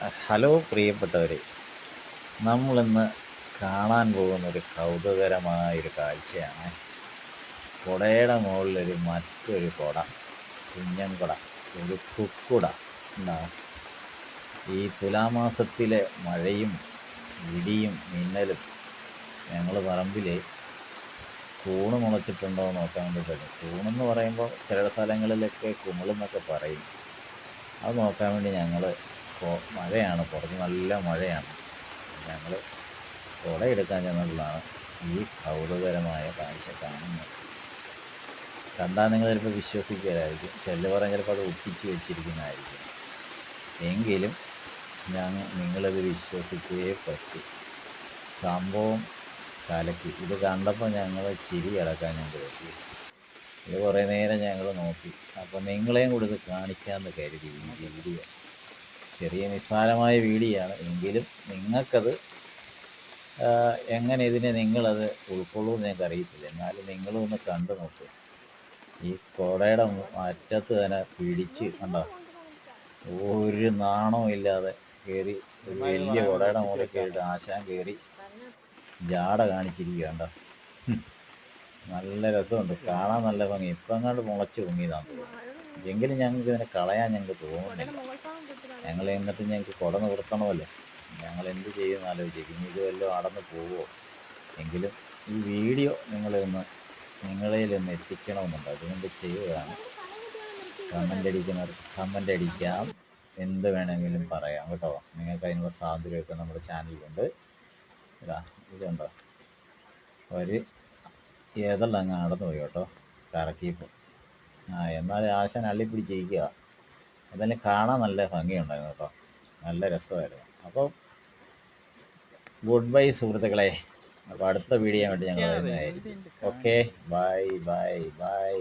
Hello പ്രിയപ്പെട്ടവരെ, നമ്മളിന്ന് കാണാൻ പോകുന്നൊരു കൗതുകകരമായൊരു കാഴ്ചയാണ്. കുടയുടെ മുകളിലൊരു മറ്റൊരു കുട, കുഞ്ഞൻ കുട, ഒരു കുക്കുട. എന്താ ഈ തുലാമാസത്തിലെ മഴയും ഇടിയും മിന്നലും ഞങ്ങൾ പറമ്പിൽ കൂണ് മുളച്ചിട്ടുണ്ടോ എന്ന് നോക്കാൻ വേണ്ടി പറ്റും. കൂണെന്ന് പറയുമ്പോൾ ചില സ്ഥലങ്ങളിലൊക്കെ കുമിളെന്നൊക്കെ പറയും. അത് നോക്കാൻ വേണ്ടി ഞങ്ങൾ മഴയാണ്, പുറത്ത് നല്ല മഴയാണ്, ഞങ്ങൾ കുടയെടുക്കാൻ ചെന്നപ്പോഴാണ് ഈ കൗതുകരമായ കാഴ്ച കാണുന്നത്. കണ്ടാൽ നിങ്ങൾ ചിലപ്പോൾ വിശ്വസിക്കുകയായിരിക്കും, ചിലപ്പോൾ അത് ഒട്ടിച്ച് വെച്ചിരിക്കുന്നതായിരിക്കും. എങ്കിലും നിങ്ങളത് വിശ്വസിക്കുകയേ പറ്റൂ. സംഭവം കലക്കി. ഇത് കണ്ടപ്പോൾ ഞങ്ങൾ ചിരി അടക്കാൻ ഞങ്ങൾക്ക് പറ്റി. ഇത് കുറേ നേരം ഞങ്ങൾ നോക്കി. അപ്പോൾ നിങ്ങളെയും കൂടി ഇത് കാണിക്കാമെന്ന് കരുതി. ഈ വീഡിയോ ചെറിയ നിസ്സാരമായ വീഡിയോ ആണ്, എങ്കിലും നിങ്ങൾക്കത് എങ്ങനെ ഇതിനെ നിങ്ങളത് ഉൾക്കൊള്ളുമെന്ന് ഞങ്ങൾക്ക് അറിയത്തില്ല. എന്നാലും നിങ്ങളൊന്ന് കണ്ടു നോക്കുക. ഈ കുടയുടെ അറ്റത്ത് തന്നെ പിടിച്ച് കണ്ടോ, ഒരു നാണവും ഇല്ലാതെ കയറി വലിയ കുടയുടെ മുകളിൽ കയറിയിട്ട് ആശാൻ കയറി ജാട കാണിച്ചിരിക്കുക. കണ്ടോ, നല്ല രസമുണ്ട്, കാണാൻ നല്ല ഭംഗി. ഇപ്പം അങ്ങോട്ട് മുളച്ച് പൊങ്ങിയതാണ് തോന്നുന്നു. എങ്കിലും ഞങ്ങൾക്ക് ഇതിനെ കളയാൻ ഞങ്ങൾക്ക് തോന്നുന്നില്ല. ഞങ്ങൾ എന്നിട്ട് ഞങ്ങൾക്ക് കുട നിർത്തണമല്ലോ. ഞങ്ങൾ എന്ത് ചെയ്യുമെന്ന് ആലോചിക്കും. ഇനി ഇത് വല്ലതും അടന്ന് പോവുമോ. എങ്കിലും ഈ വീഡിയോ നിങ്ങളിലൊന്ന് എത്തിക്കണമെന്നുണ്ട്, അതുകൊണ്ട് ചെയ്യുകയാണ്. കമൻ്റ് അടിക്കാം, എന്ത് വേണമെങ്കിലും പറയാം കേട്ടോ. നിങ്ങൾക്ക് അതിനുള്ള സ്വാതന്ത്ര്യമൊക്കെ നമ്മുടെ ചാനലിലുണ്ട്. ഇതുണ്ടോ, ഒരു ഏതെല്ലാം അങ്ങ് നടന്നു പോയി കേട്ടോ, കറക്കിയപ്പോൾ. എന്നാൽ ആശാൻ അള്ളിപ്പിടിച്ചിരിക്കുക. അതെല്ലാം കാണാൻ നല്ല ഭംഗിയുണ്ടായിരുന്നു കേട്ടോ, നല്ല രസമായിരുന്നു. അപ്പോൾ ഗുഡ് ബൈ സുഹൃത്തുക്കളെ. അപ്പോൾ അടുത്ത വീഡിയോ വേണ്ടി ഞങ്ങൾ വരുന്നതായിരിക്കും. Okay, bye bye bye.